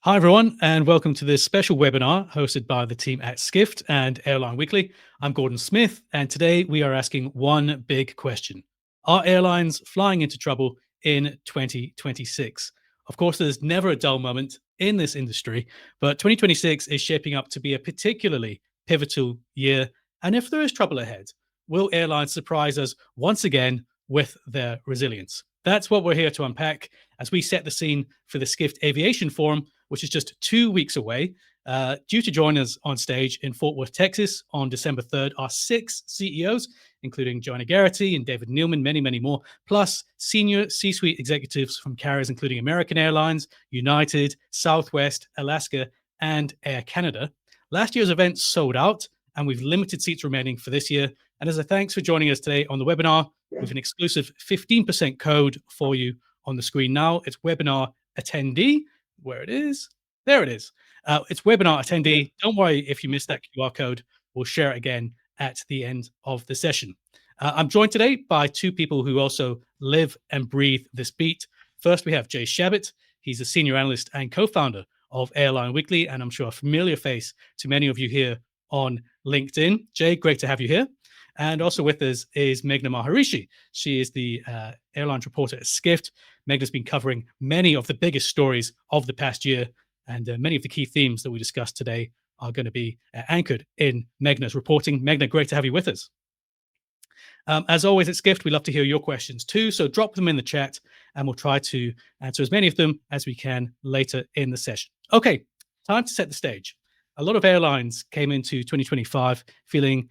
Hi, everyone, and welcome to this special webinar hosted by the team at Skift and Airline Weekly. I'm Gordon Smith, and today we are asking one big question. Are airlines flying into trouble in 2026? Of course, there's never a dull moment in this industry, but 2026 is shaping up to be a particularly pivotal year. And if there is trouble ahead, will airlines surprise us once again with their resilience? That's what we're here to unpack as we set the scene for the Skift Aviation Forum, which is just 2 weeks away. Due to join us on stage in Fort Worth, Texas on December 3rd are 6 CEOs, including Joanna Garrity and David Neilman, many, many more, plus senior C-suite executives from carriers including American Airlines, United, Southwest, Alaska, and Air Canada. Last year's event sold out, and we've limited seats remaining for this year. And as a thanks for joining us today on the webinar, with an exclusive 15% code for you on the screen now. It's webinar attendee. Where it is? There it is. It's webinar attendee. Don't worry if you missed that QR code. We'll share it again at the end of the session. I'm joined today by two people who also live and breathe this beat. First, we have Jay Shabat. He's a senior analyst and co-founder of Airline Weekly, and I'm sure a familiar face to many of you here on LinkedIn. Jay, great to have you here. And also with us is Meghna Maharishi. She is the airlines reporter at Skift. Meghna's been covering many of the biggest stories of the past year, and many of the key themes that we discussed today are going to be anchored in Meghna's reporting. Meghna, great to have you with us. As always at Skift, we love to hear your questions too, so drop them in the chat, and we'll try to answer as many of them as we can later in the session. Okay, time to set the stage. A lot of airlines came into 2025 feeling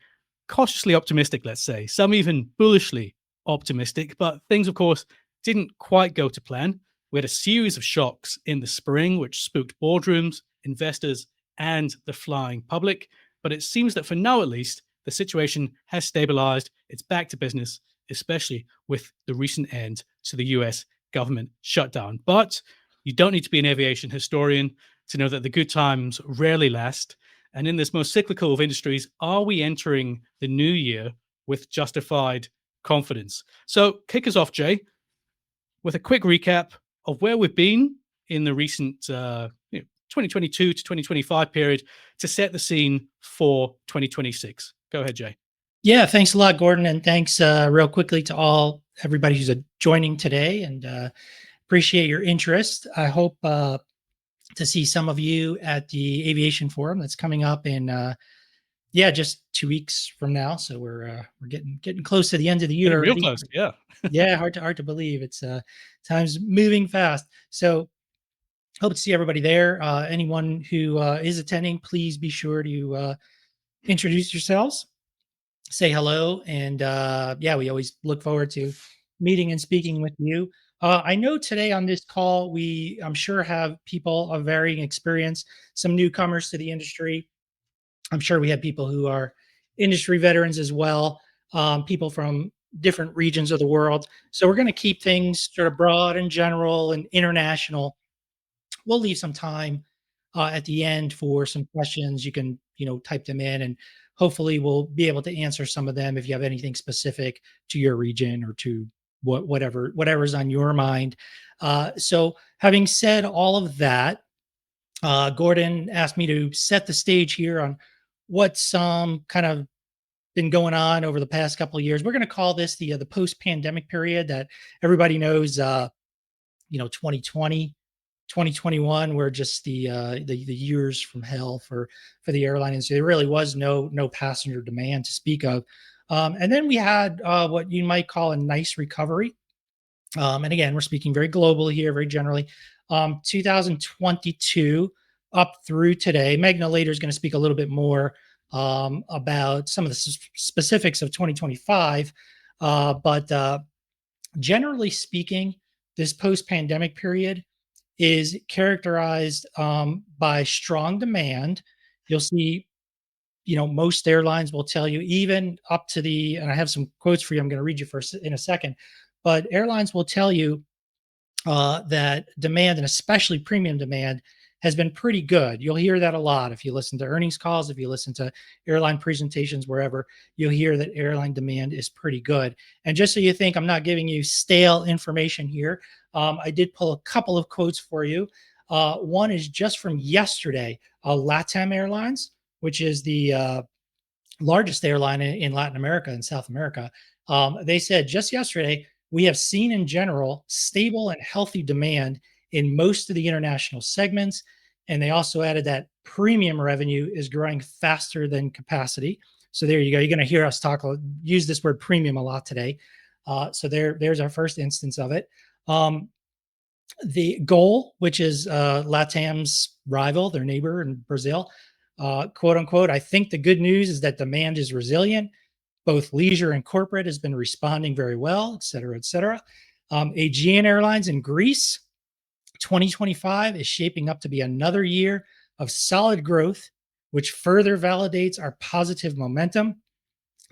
cautiously optimistic, let's say, some even bullishly optimistic, but things, of course, didn't quite go to plan. We had a series of shocks in the spring, which spooked boardrooms, investors, and the flying public. But it seems that for now, at least, the situation has stabilized. It's back to business, especially with the recent end to the US government shutdown. But you don't need to be an aviation historian to know that the good times rarely last. And in this most cyclical of industries, are we entering the new year with justified confidence? So kick us off, Jay, with a quick recap of where we've been in the recent 2022 to 2025 period to set the scene for 2026. Go ahead, Jay. Yeah, thanks a lot, Gordon, and thanks real quickly to everybody who's joining today, and appreciate your interest. I hope to see some of you at the Aviation Forum that's coming up in just 2 weeks from now. So we're getting close to the end of the year. Real close, yeah. Yeah, hard to believe. It's time's moving fast. So hope to see everybody there. Anyone who is attending, please be sure to introduce yourselves, say hello, and we always look forward to meeting and speaking with you. I know today on this call, I'm sure have people of varying experience, some newcomers to the industry. I'm sure we have people who are industry veterans as well, people from different regions of the world. So we're going to keep things sort of broad and general and international. We'll leave some time at the end for some questions. You can, type them in, and hopefully we'll be able to answer some of them if you have anything specific to your region or to whatever's on your mind. So having said all of that, Gordon asked me to set the stage here on what's kind of been going on over the past couple of years. We're going to call this the post-pandemic period that everybody knows. 2020, 2021 were just the years from hell for the airline industry. There really was no passenger demand to speak of. And then we had what you might call a nice recovery. And again, we're speaking very globally here, very generally. 2022 up through today. Meghna later is going to speak a little bit more about some of the specifics of 2025. But generally speaking, this post-pandemic period is characterized by strong demand. You'll see, most airlines will tell you, even up to and I have some quotes for you, I'm going to read you in a second, but airlines will tell you that demand, and especially premium demand, has been pretty good. You'll hear that a lot if you listen to earnings calls, if you listen to airline presentations, wherever, you'll hear that airline demand is pretty good. And just so you think I'm not giving you stale information here, I did pull a couple of quotes for you. One is just from yesterday, LATAM Airlines, which is the largest airline in Latin America and South America. They said just yesterday, we have seen in general stable and healthy demand in most of the international segments. And they also added that premium revenue is growing faster than capacity. So there you go. You're going to hear us use this word premium a lot today. So there's our first instance of it. The goal, which is LATAM's rival, their neighbor in Brazil, quote unquote, I think the good news is that demand is resilient. Both leisure and corporate has been responding very well, et cetera, et cetera. Aegean Airlines in Greece, 2025 is shaping up to be another year of solid growth, which further validates our positive momentum.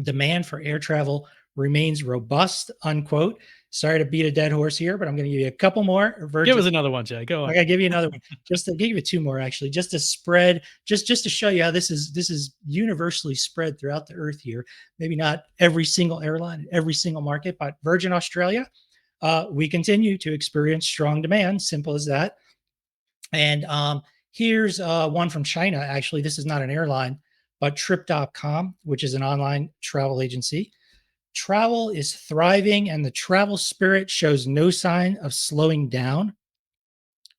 Demand for air travel remains robust, unquote. Sorry to beat a dead horse here, but I'm going to give you a couple more. Give us another one, Jay. Go on. I got to give you another one. Just to give you two more, actually, just to spread, just to show you how this is universally spread throughout the earth here. Maybe not every single airline, every single market, but Virgin Australia, we continue to experience strong demand. Simple as that. And here's one from China. Actually, this is not an airline, but Trip.com, which is an online travel agency. Travel is thriving, and the travel spirit shows no sign of slowing down.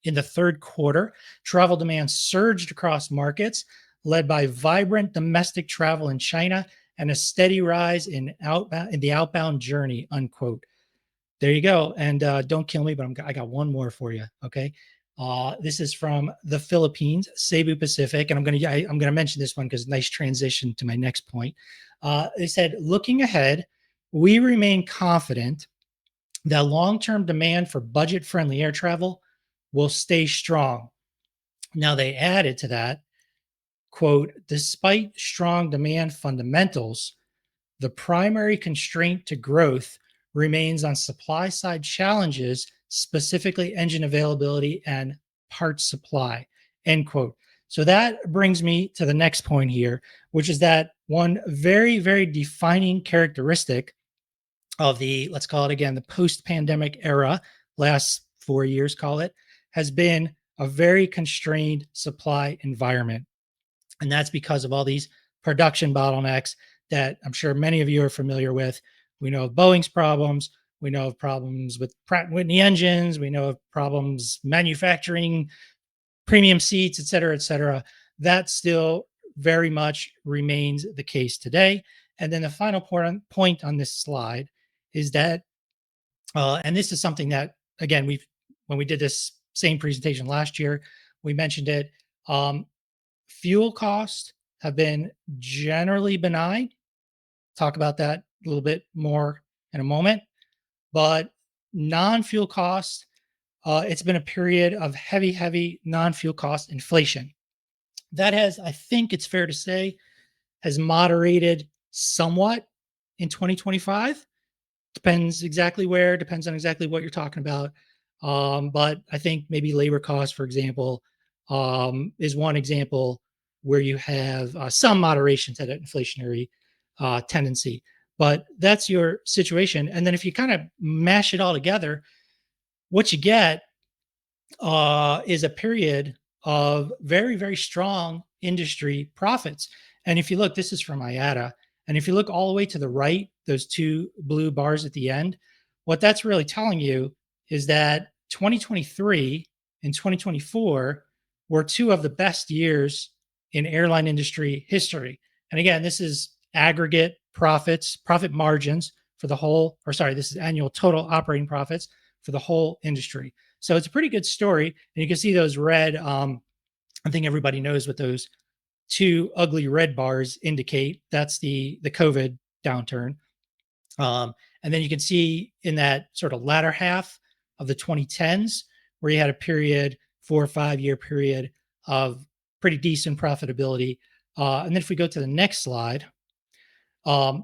In the third quarter, travel demand surged across markets, led by vibrant domestic travel in China and a steady rise in the outbound journey, unquote. There you go. And don't kill me, but I got one more for you. Okay. This is from the Philippines, Cebu Pacific. And I'm going to mention this one because nice transition to my next point. They said, looking ahead, we remain confident that long-term demand for budget-friendly air travel will stay strong. Now, they added to that, quote, despite strong demand fundamentals, the primary constraint to growth remains on supply side challenges, specifically engine availability and parts supply, end quote. So that brings me to the next point here, which is that one very, very defining characteristic of the, let's call it again, the post-pandemic era, last 4 years, call it, has been a very constrained supply environment. And that's because of all these production bottlenecks that I'm sure many of you are familiar with. We know of Boeing's problems. We know of problems with Pratt & Whitney engines. We know of problems manufacturing premium seats, et cetera, et cetera. That still very much remains the case today. And then the final point on this slide is that, and this is something that, again, when we did this same presentation last year, we mentioned it. Fuel costs have been generally benign. Talk about that a little bit more in a moment. But non-fuel costs, it's been a period of heavy non-fuel cost inflation. That has, I think it's fair to say, has moderated somewhat in 2025. Depends exactly where, depends on exactly what you're talking about. But I think maybe labor costs, for example, is one example where you have some moderation to that inflationary tendency. But that's your situation. And then if you kind of mash it all together, what you get is a period of very strong industry profits. And if you look, this is from IATA. And if you look all the way to the right, those two blue bars at the end, what that's really telling you is that 2023 and 2024 were two of the best years in airline industry history. And again, this is aggregate profits, profit margins for the whole, or sorry, this is annual total operating profits for the whole industry. So it's a pretty good story. And you can see those red, I think everybody knows what those two ugly red bars indicate. That's the COVID downturn. And then you can see in that sort of latter half of the 2010s, where you had a period, 4 or 5 year period of pretty decent profitability. And then if we go to the next slide,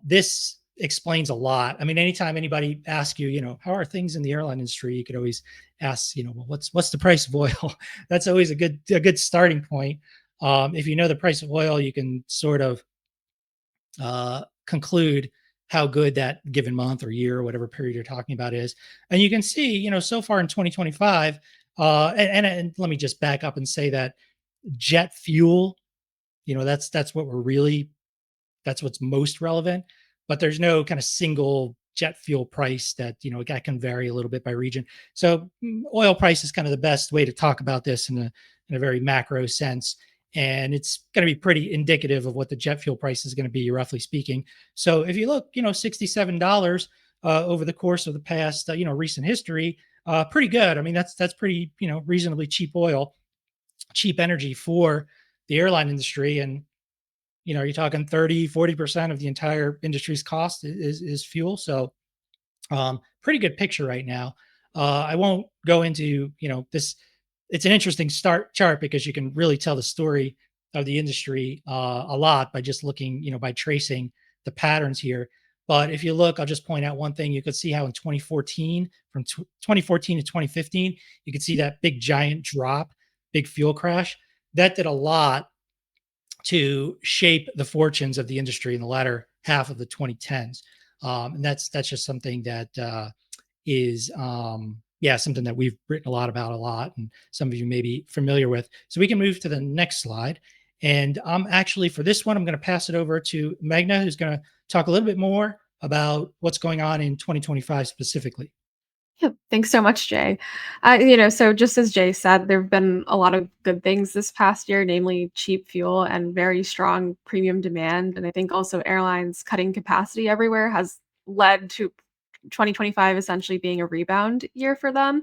this explains a lot. I mean, anytime anybody asks you, how are things in the airline industry, you could always ask, well, what's the price of oil? That's always a good starting point. If you know the price of oil, you can sort of conclude how good that given month or year or whatever period you're talking about is. And you can see, so far in 2025, And let me just back up and say that jet fuel, that's what we're really that's what's most relevant. But there's no kind of single jet fuel price that that can vary a little bit by region. So oil price is kind of the best way to talk about this in a very macro sense. And it's going to be pretty indicative of what the jet fuel price is going to be, roughly speaking. So if you look, $67 over the course of the past, recent history, pretty good. I mean, that's pretty, reasonably cheap oil, cheap energy for the airline industry. And you're talking 30-40% of the entire industry's cost is fuel. So pretty good picture right now. I won't go into this. It's an interesting start chart because you can really tell the story of the industry a lot by just looking, by tracing the patterns here. But if you look, I'll just point out one thing. You could see how in 2014, from 2014 to 2015, you could see that big giant drop, big fuel crash. That did a lot to shape the fortunes of the industry in the latter half of the 2010s. And that's just something that is something that we've written a lot about and some of you may be familiar with. So we can move to the next slide. And actually, for this one, I'm going to pass it over to Meghna, who's going to talk a little bit more about what's going on in 2025 specifically. Yeah, thanks so much, Jay. So just as Jay said, there have been a lot of good things this past year, namely cheap fuel and very strong premium demand. And I think also airlines cutting capacity everywhere has led to 2025 essentially being a rebound year for them.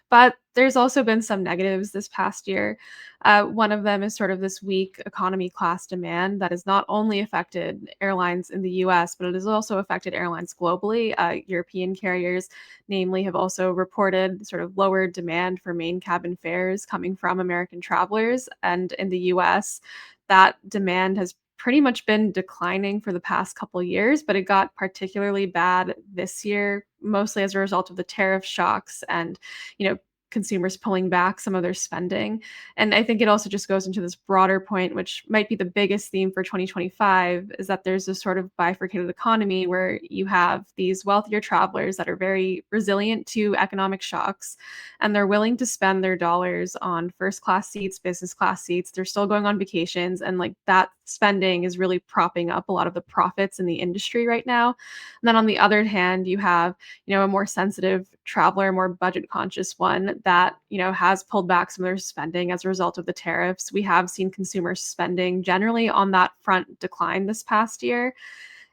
But there's also been some negatives this past year. One of them is sort of this weak economy class demand that has not only affected airlines in the US, but it has also affected airlines globally. European carriers, namely, have also reported sort of lower demand for main cabin fares coming from American travelers. And in the US, that demand has pretty much been declining for the past couple years, but it got particularly bad this year, mostly as a result of the tariff shocks and, you know, consumers pulling back some of their spending. And I think it also just goes into this broader point, which might be the biggest theme for 2025, is that there's this sort of bifurcated economy where you have these wealthier travelers that are very resilient to economic shocks, and they're willing to spend their dollars on first class seats, business class seats. They're still going on vacations, and like that spending is really propping up a lot of the profits in the industry right now. And then on the other hand, you have, a more sensitive traveler, more budget conscious one that, has pulled back some of their spending as a result of the tariffs. We have seen consumer spending generally on that front decline this past year.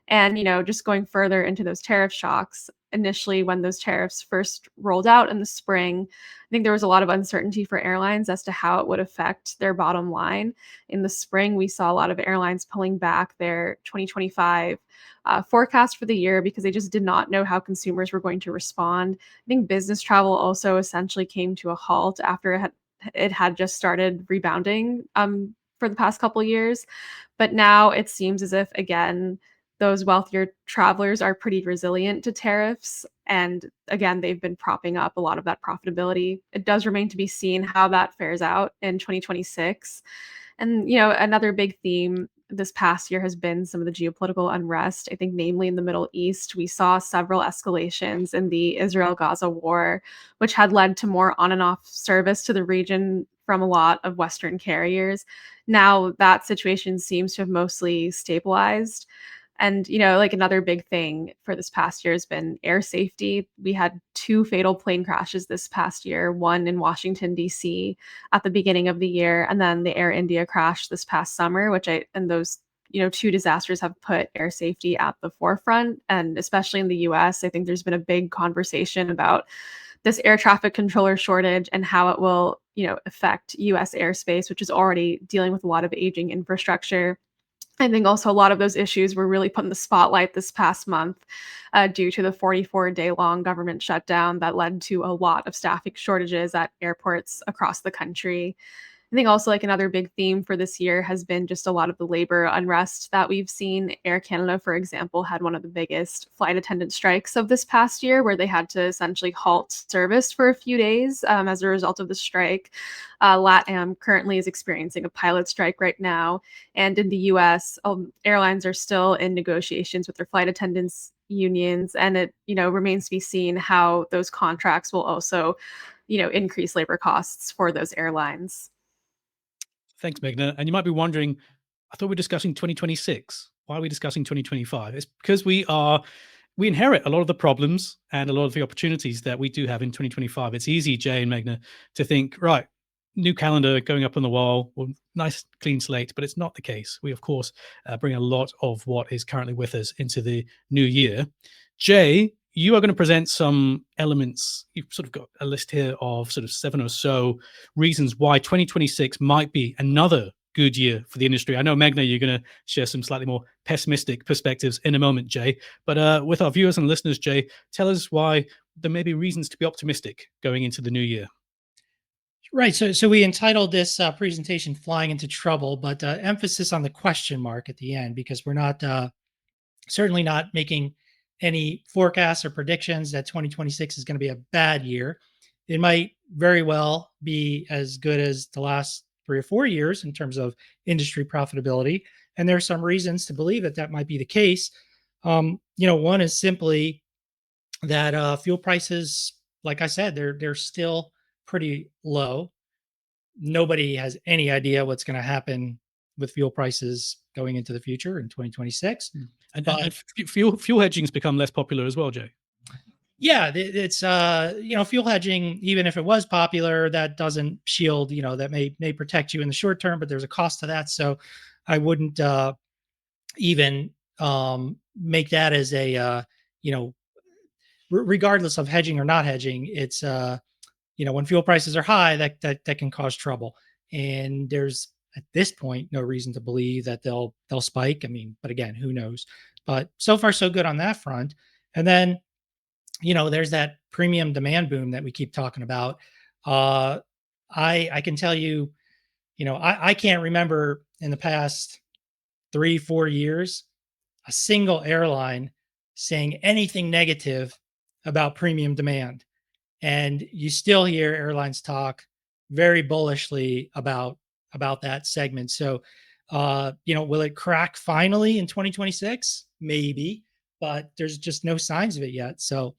And, just going further into those tariff shocks, initially when those tariffs first rolled out in the spring, I think there was a lot of uncertainty for airlines as to how it would affect their bottom line. In the spring, we saw a lot of airlines pulling back their 2025 forecast for the year because they just did not know how consumers were going to respond. I think business travel also essentially came to a halt after it had just started rebounding for the past couple years. But now it seems as if, again, those wealthier travelers are pretty resilient to tariffs. And again, they've been propping up a lot of that profitability. It does remain to be seen how that fares out in 2026. And, another big theme this past year has been some of the geopolitical unrest. I think, namely in the Middle East, we saw several escalations in the Israel Gaza war, which had led to more on and off service to the region from a lot of Western carriers. Now that situation seems to have mostly stabilized. And, like another big thing for this past year has been air safety. We had two fatal plane crashes this past year, one in Washington, D.C. at the beginning of the year, and then the Air India crash this past summer, and those, two disasters have put air safety at the forefront. And especially in the US, I think there's been a big conversation about this air traffic controller shortage and how it will, affect US airspace, which is already dealing with a lot of aging infrastructure. I think also a lot of those issues were really put in the spotlight this past month due to the 44-day-long government shutdown that led to a lot of staffing shortages at airports across the country. I think also like another big theme for this year has been just a lot of the labor unrest that we've seen. Air Canada, for example, had one of the biggest flight attendant strikes of this past year, where they had to essentially halt service for a few days as a result of the strike. LATAM currently is experiencing a pilot strike right now. And in the US, airlines are still in negotiations with their flight attendants unions, and it remains to be seen how those contracts will also increase labor costs for those airlines. Thanks, Meghna. And you might be wondering, I thought we were discussing 2026. Why are we discussing 2025? It's because we inherit a lot of the problems and a lot of the opportunities that we do have in 2025. It's easy, Jay and Meghna, to think, right, new calendar going up on the wall, well, nice clean slate, but it's not the case. We, of course, bring a lot of what is currently with us into the new year. Jay, you are going to present some elements. You've sort of got a list here of sort of 7 or so reasons why 2026 might be another good year for the industry. I know, Meghna, you're going to share some slightly more pessimistic perspectives in a moment, Jay. But with our viewers and listeners, Jay, tell us why there may be reasons to be optimistic going into the new year. Right. So we entitled this presentation "Flying into Trouble," but emphasis on the question mark at the end, because we're not certainly not making any forecasts or predictions that 2026 is going to be a bad year. It might very well be as good as the last 3 or 4 years in terms of industry profitability, and there are some reasons to believe that that might be the case. One is simply that fuel prices, like I said, they're still pretty low. Nobody has any idea what's going to happen with fuel prices going into the future in 2026. And fuel hedging has become less popular as well, Jay. Yeah, it's fuel hedging, even if it was popular, that doesn't shield, that may protect you in the short term, but there's a cost to that. So I wouldn't even make that as a regardless of hedging or not hedging. It's when fuel prices are high, that can cause trouble. And there's at this point no reason to believe that they'll spike. I mean, but again, who knows? But so far so good on that front. And then there's that premium demand boom that we keep talking about. I can tell you, I can't remember in the past 3-4 years a single airline saying anything negative about premium demand. And you still hear airlines talk very bullishly about that segment. So, will it crack finally in 2026? Maybe, but there's just no signs of it yet. So,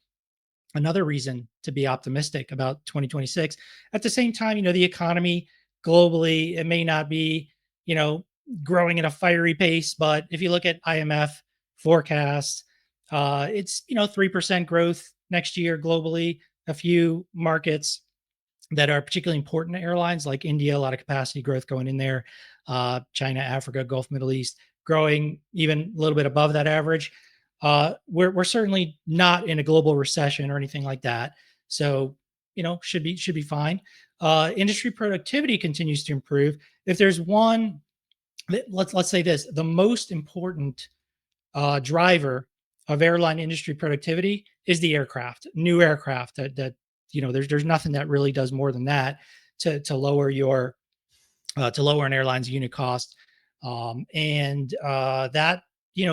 another reason to be optimistic about 2026. At the same time, the economy globally, it may not be, growing at a fiery pace, but if you look at IMF forecasts, it's 3% growth next year globally. A few markets that are particularly important to airlines, like India, a lot of capacity growth going in there. China, Africa, Gulf, Middle East, growing even a little bit above that average. We're certainly not in a global recession or anything like that, so should be fine. Industry productivity continues to improve. If there's one, let's say this, the most important driver of airline industry productivity is the aircraft, new aircraft. There's nothing that really does more than that to lower an airline's unit cost, and that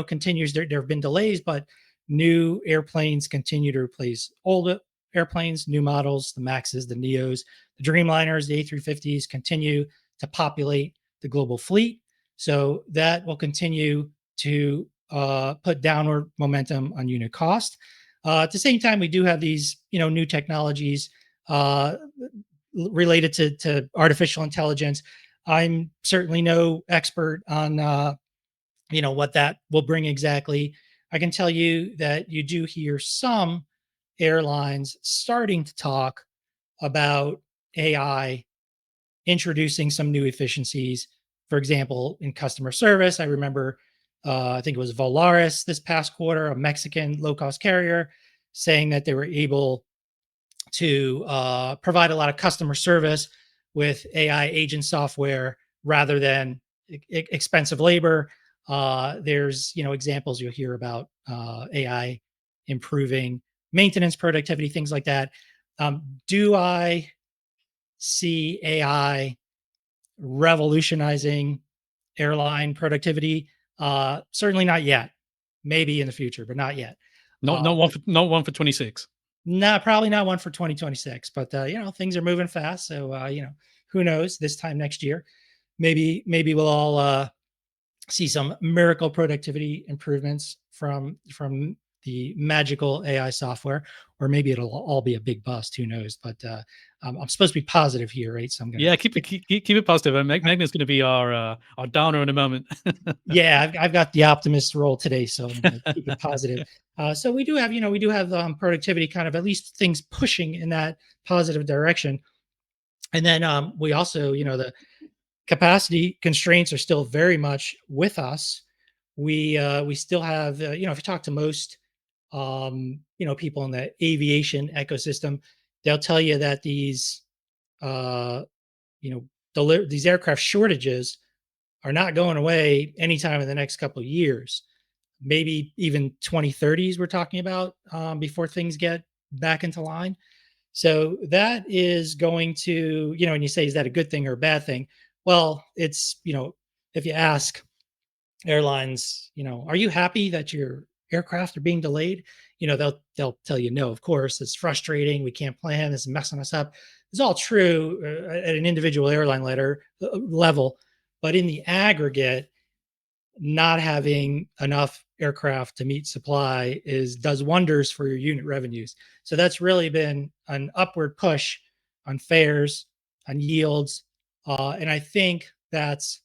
continues. There have been delays, but new airplanes continue to replace old airplanes, new models, the Maxes, the Neos, the Dreamliners, the A350s continue to populate the global fleet. So that will continue to put downward momentum on unit cost. At the same time, we do have these, new technologies related to artificial intelligence. I'm certainly no expert on, what that will bring exactly. I can tell you that you do hear some airlines starting to talk about AI introducing some new efficiencies. For example, in customer service, I remember, I think it was Volaris this past quarter, a Mexican low-cost carrier, saying that they were able to provide a lot of customer service with AI agent software rather than expensive labor. There's examples you'll hear about AI improving maintenance productivity, things like that. Do I see AI revolutionizing airline productivity? Certainly not yet. Maybe in the future, but not yet. Not one for 26. No, probably not one for 2026. But things are moving fast, so who knows? This time next year, maybe we'll all see some miracle productivity improvements from the magical AI software, or maybe it'll all be a big bust. Who knows? But I'm supposed to be positive here, right? So I'm gonna keep it positive. And Meghna's going to be our downer in a moment. yeah, I've got the optimist role today, so I'm gonna keep it positive. So we do have, productivity kind of at least things pushing in that positive direction. And then we also, the capacity constraints are still very much with us. We still have, if you talk to most, people in the aviation ecosystem, they'll tell you that these, uh, these aircraft shortages are not going away anytime in the next couple of years. Maybe even 2030s we're talking about, before things get back into line. So that is going to, and you say, is that a good thing or a bad thing? Well, it's, if you ask airlines, are you happy that your aircraft are being delayed? They'll tell you no, of course, it's frustrating. We can't plan. This is messing us up. It's all true at an individual airline level, but in the aggregate, not having enough aircraft to meet supply does wonders for your unit revenues. So that's really been an upward push on fares, on yields, and I think that's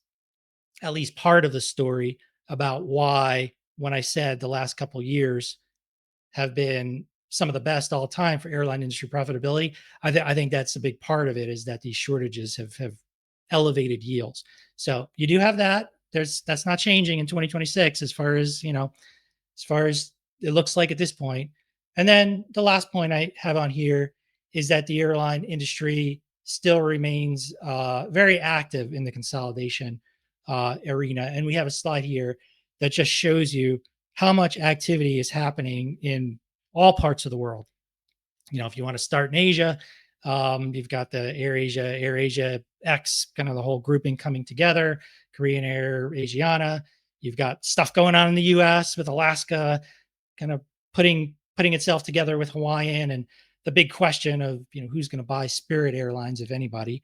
at least part of the story about why, when I said the last couple of years have been some of the best all time for airline industry profitability, I think that's a big part of it, is that these shortages have elevated yields. So you do have that. That's not changing in 2026 as far as it looks like at this point. And then the last point I have on here is that the airline industry still remains very active in the consolidation arena. And we have a slide here that just shows you how much activity is happening in all parts of the world. If you want to start in Asia, you've got the AirAsia X, kind of the whole grouping coming together, Korean Air, Asiana. You've got stuff going on in the US with Alaska kind of putting itself together with Hawaiian, and the big question of, who's going to buy Spirit Airlines, if anybody.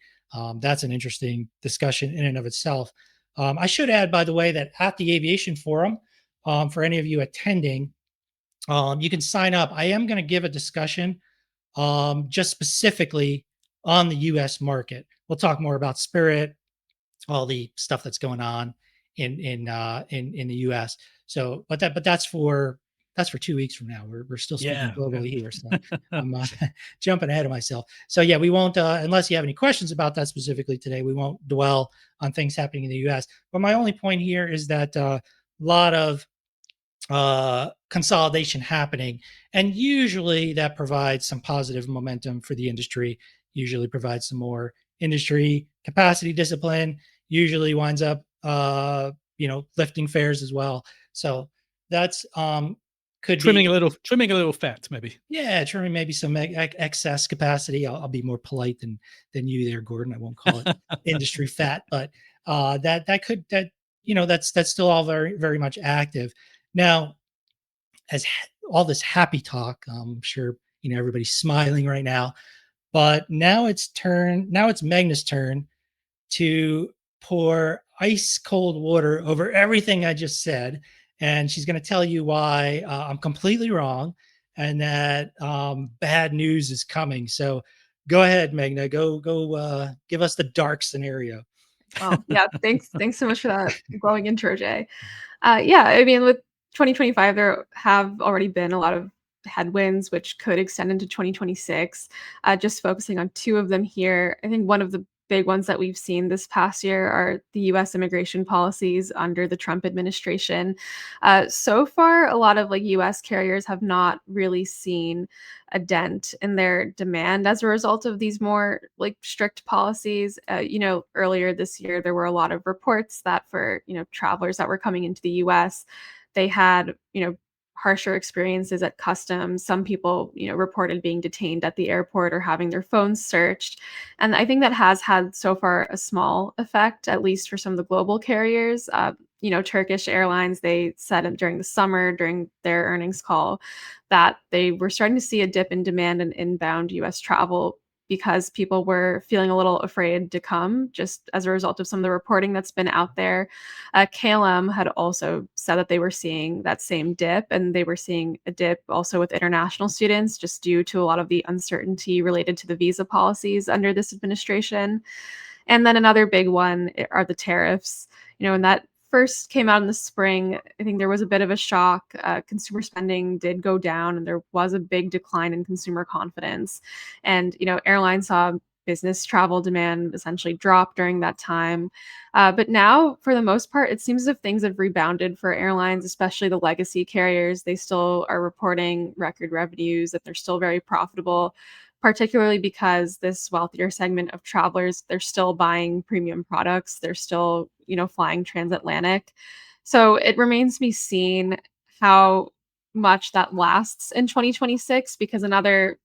That's an interesting discussion in and of itself. I should add, by the way, that at the Aviation Forum, for any of you attending, you can sign up. I am going to give a discussion just specifically on the U.S. market. We'll talk more about Spirit, all the stuff that's going on in the U.S. So, but that's for 2 weeks from now. We're still speaking globally here, so I'm jumping ahead of myself. So yeah, we won't, unless you have any questions about that specifically today, we won't dwell on things happening in the U.S. But my only point here is that a lot of consolidation happening, and usually that provides some positive momentum for the industry, usually provides some more industry capacity discipline, usually winds up lifting fares as well. So that's could trimming be a little fat, maybe. Yeah, trimming maybe some excess capacity. I'll be more polite than you there, Gordon. I won't call it industry fat, but that's still all very, very much active. Now, as all this happy talk, I'm sure everybody's smiling right now, but now it's Meghna's turn to pour ice cold water over everything I just said, and she's going to tell you why I'm completely wrong, and that bad news is coming. So go ahead, Meghna. Go. Give us the dark scenario. Well, yeah, thanks so much for that glowing intro, Jay. Yeah, I mean, with 2025, there have already been a lot of headwinds, which could extend into 2026. Just focusing on two of them here, I think one of the big ones that we've seen this past year are the U.S. immigration policies under the Trump administration. So far, a lot of U.S. carriers have not really seen a dent in their demand as a result of these more strict policies. Earlier this year, there were a lot of reports that for travelers that were coming into the U.S., they had harsher experiences at customs. Some people, reported being detained at the airport or having their phones searched. And I think that has had so far a small effect, at least for some of the global carriers. Turkish Airlines, they said during the summer, during their earnings call, that they were starting to see a dip in demand in inbound US travel because people were feeling a little afraid to come just as a result of some of the reporting that's been out there. KLM had also said that they were seeing that same dip, and they were seeing a dip also with international students just due to a lot of the uncertainty related to the visa policies under this administration. And then another big one are the tariffs. When that first came out in the spring, I think there was a bit of a shock. Consumer spending did go down, and there was a big decline in consumer confidence. And airlines saw business travel demand essentially drop during that time. But now, for the most part, it seems as if things have rebounded for airlines, especially the legacy carriers. They still are reporting record revenues, that they're still very profitable, particularly because this wealthier segment of travelers, they're still buying premium products. They're still, flying transatlantic. So it remains to be seen how much that lasts in 2026, because another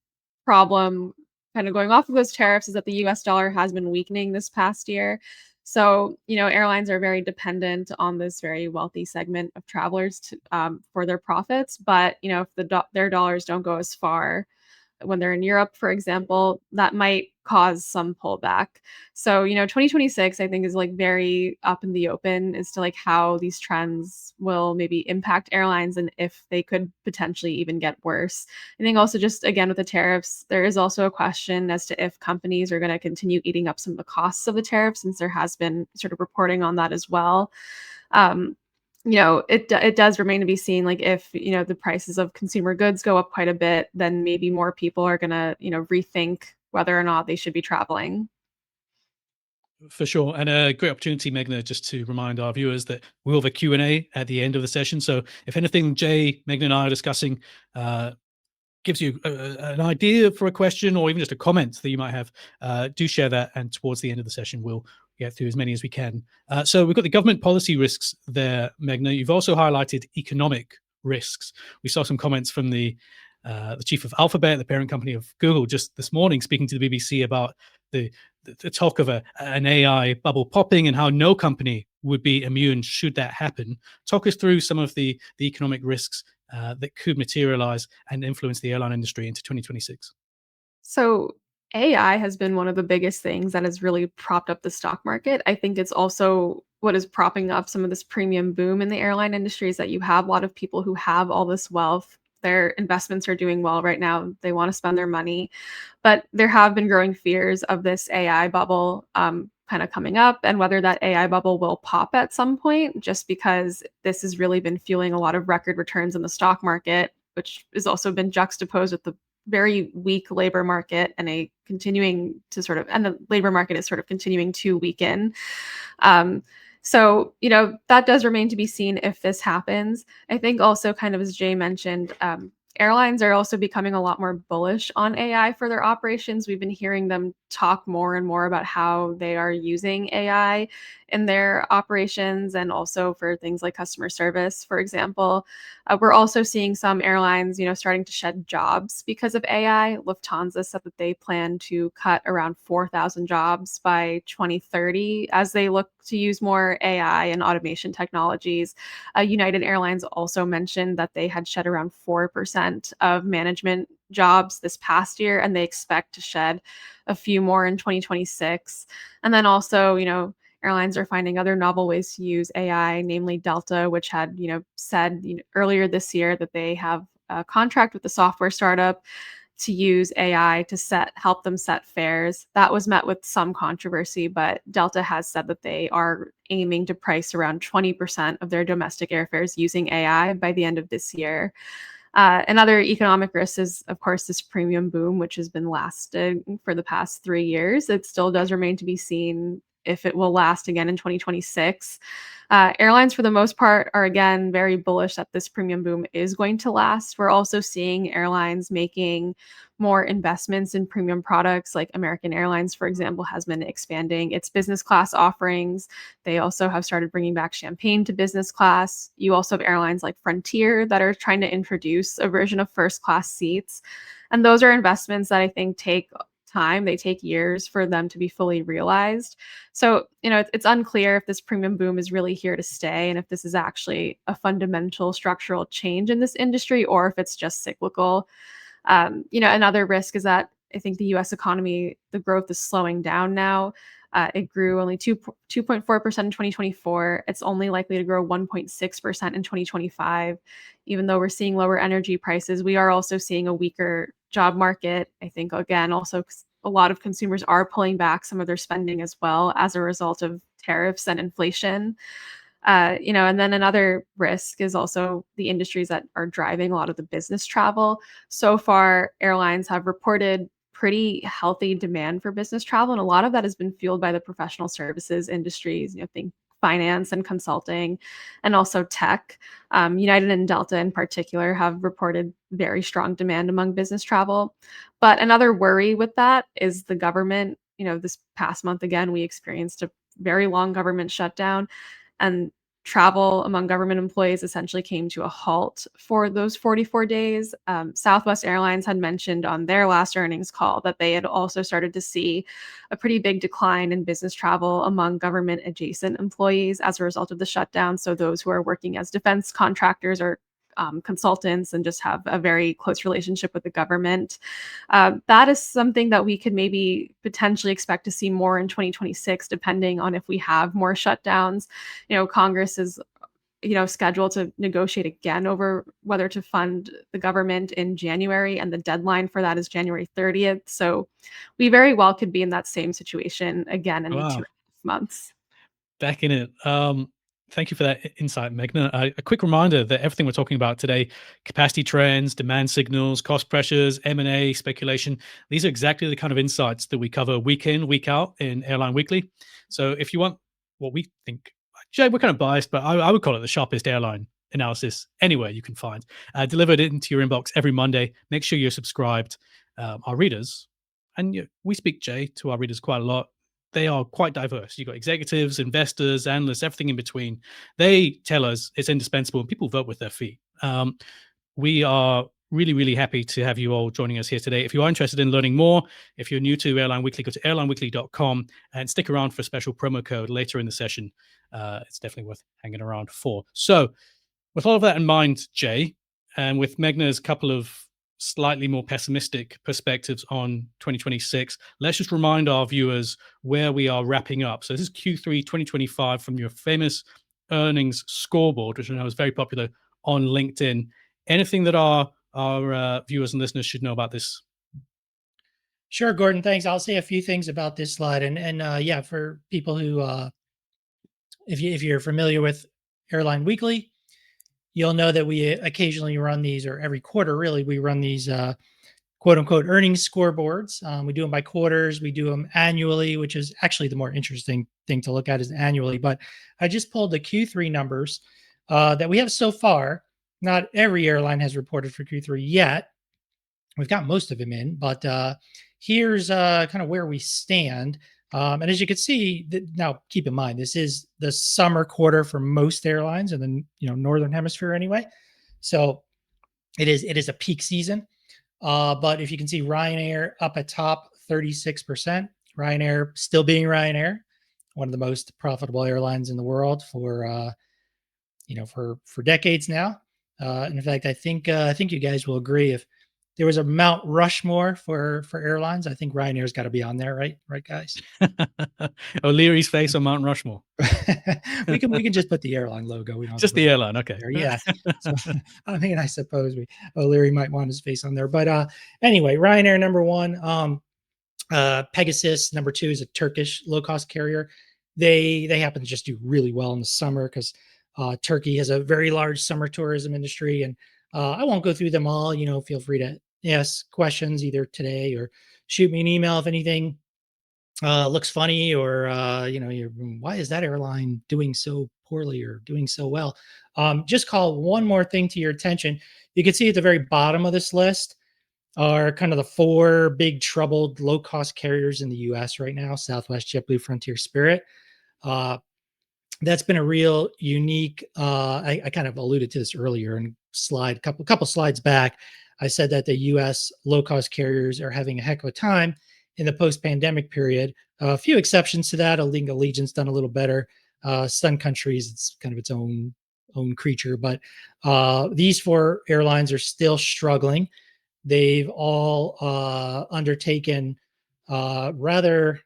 problem kind of going off of those tariffs is that the US dollar has been weakening this past year. So, airlines are very dependent on this very wealthy segment of travelers for their profits. But, if their dollars don't go as far when they're in Europe, for example, that might cause some pullback. So, 2026, I think, is like very up in the open as to like how these trends will maybe impact airlines and if they could potentially even get worse. I think also just again with the tariffs, there is also a question as to if companies are going to continue eating up some of the costs of the tariffs, since there has been sort of reporting on that as well. Um, it does remain to be seen, like, if, the prices of consumer goods go up quite a bit, then maybe more people are gonna, rethink whether or not they should be traveling. For sure. And a great opportunity, Meghna, just to remind our viewers that we'll have a Q&A at the end of the session. So if anything Jay, Meghna, and I are discussing gives you an idea for a question or even just a comment that you might have, do share that. And towards the end of the session, we'll get through as many as we can. So we've got the government policy risks there, Meghna. You've also highlighted economic risks. We saw some comments from the chief of Alphabet, the parent company of Google, just this morning, speaking to the BBC about the talk of an AI bubble popping and how no company would be immune should that happen. Talk us through some of the economic risks that could materialize and influence the airline industry into 2026. So AI has been one of the biggest things that has really propped up the stock market. I think it's also what is propping up some of this premium boom in the airline industry, is that you have a lot of people who have all this wealth. Their investments are doing well right now. They want to spend their money. But there have been growing fears of this AI bubble kind of coming up, and whether that AI bubble will pop at some point, just because this has really been fueling a lot of record returns in the stock market, which has also been juxtaposed with the very weak labor market and the labor market is sort of continuing to weaken. So, that does remain to be seen if this happens. I think also, kind of as Jay mentioned, airlines are also becoming a lot more bullish on AI for their operations. We've been hearing them talk more and more about how they are using AI in their operations and also for things like customer service, for example. We're also seeing some airlines, starting to shed jobs because of AI. Lufthansa said that they plan to cut around 4,000 jobs by 2030 as they look to use more AI and automation technologies. United Airlines also mentioned that they had shed around 4% of management jobs this past year, and they expect to shed a few more in 2026. And then also, airlines are finding other novel ways to use AI, namely Delta, which had, said earlier this year that they have a contract with the software startup to use AI to help them set fares. That was met with some controversy, but Delta has said that they are aiming to price around 20% of their domestic airfares using AI by the end of this year. Another economic risk is, of course, this premium boom, which has been lasting for the past 3 years. It still does remain to be seen if it will last again in 2026. Airlines, for the most part, are again very bullish that this premium boom is going to last. We're also seeing airlines making more investments in premium products, like American Airlines, for example, has been expanding its business class offerings. They also have started bringing back champagne to business class. You also have airlines like Frontier that are trying to introduce a version of first class seats. And those are investments that I think take time. They take years for them to be fully realized. So, it's unclear if this premium boom is really here to stay and if this is actually a fundamental structural change in this industry or if it's just cyclical. Another risk is that I think the US economy, the growth is slowing down now. It grew only 2.4% in 2024. It's only likely to grow 1.6% in 2025. Even though we're seeing lower energy prices, we are also seeing a weaker job market. I think, again, also a lot of consumers are pulling back some of their spending as well as a result of tariffs and inflation. And then another risk is also the industries that are driving a lot of the business travel. So far, airlines have reported pretty healthy demand for business travel, and a lot of that has been fueled by the professional services industries. Think finance and consulting, and also tech. United and Delta, in particular, have reported very strong demand among business travel. But another worry with that is the government. This past month, again, we experienced a very long government shutdown, and travel among government employees essentially came to a halt for those 44 days. Southwest Airlines had mentioned on their last earnings call that they had also started to see a pretty big decline in business travel among government adjacent employees as a result of the shutdown. So those who are working as defense contractors or consultants and just have a very close relationship with the government. That is something that we could maybe potentially expect to see more in 2026, depending on if we have more shutdowns. Congress is scheduled to negotiate again over whether to fund the government in January, and the deadline for that is January 30th. So we very well could be in that same situation again in Wow. 2.5 months. Back in it. Thank you for that insight, Meghna. A quick reminder that everything we're talking about today, capacity trends, demand signals, cost pressures, M&A, speculation, these are exactly the kind of insights that we cover week in, week out in Airline Weekly. So if you want what we think, Jay, we're kind of biased, but I would call it the sharpest airline analysis anywhere you can find, delivered into your inbox every Monday. Make sure you're subscribed. Our readers, and we speak, Jay, to our readers quite a lot. They are quite diverse. You've got executives, investors, analysts, everything in between. They tell us it's indispensable, and people vote with their feet. We are really, really happy to have you all joining us here today. If you are interested in learning more, if you're new to Airline Weekly, go to airlineweekly.com and stick around for a special promo code later in the session. It's definitely worth hanging around for. So with all of that in mind, Jay, and with Meghna's couple of slightly more pessimistic perspectives on 2026, let's just remind our viewers where we are wrapping up. So this is Q3 2025 from your famous earnings scoreboard, which I know is very popular on LinkedIn. Anything that our viewers and listeners should know about this? Sure, Gordon. Thanks. I'll say a few things about this slide, and yeah, for people who, if you're familiar with Airline Weekly, you'll know that we occasionally run these, or every quarter, really, we run these quote unquote earnings scoreboards. We do them by quarters. We do them annually, which is actually the more interesting thing to look at is annually. But I just pulled the Q3 numbers that we have so far. Not every airline has reported for Q3 yet. We've got most of them in, but here's kind of where we stand. And as you can see, now keep in mind, this is the summer quarter for most airlines in the northern hemisphere anyway. So it is a peak season. But if you can see Ryanair up at top, 36%. Ryanair still being Ryanair, one of the most profitable airlines in the world for decades now. And in fact, I think you guys will agree, if there was a Mount Rushmore for airlines, I think Ryanair's got to be on there, right? Right, guys? O'Leary's face on Mount Rushmore. we can just put the airline logo. We don't just the airline, okay. Yeah. So, I mean, I suppose O'Leary might want his face on there. But anyway, Ryanair number one. Pegasus number two is a Turkish low-cost carrier. They happen to just do really well in the summer because Turkey has a very large summer tourism industry. And I won't go through them all. Feel free to ask questions either today or shoot me an email if anything looks funny, or why is that airline doing so poorly or doing so well. Just call one more thing to your attention. You can see at the very bottom of this list are kind of the four big troubled low-cost carriers in the US right now: Southwest, JetBlue, Frontier, Spirit. That's been a real unique, I kind of alluded to this earlier in couple slides back. I said that the US low-cost carriers are having a heck of a time in the post-pandemic period. A few exceptions to that. I think Allegiant's done a little better. Sun Countries, it's kind of its own creature. But these four airlines are still struggling. they've all undertaken rather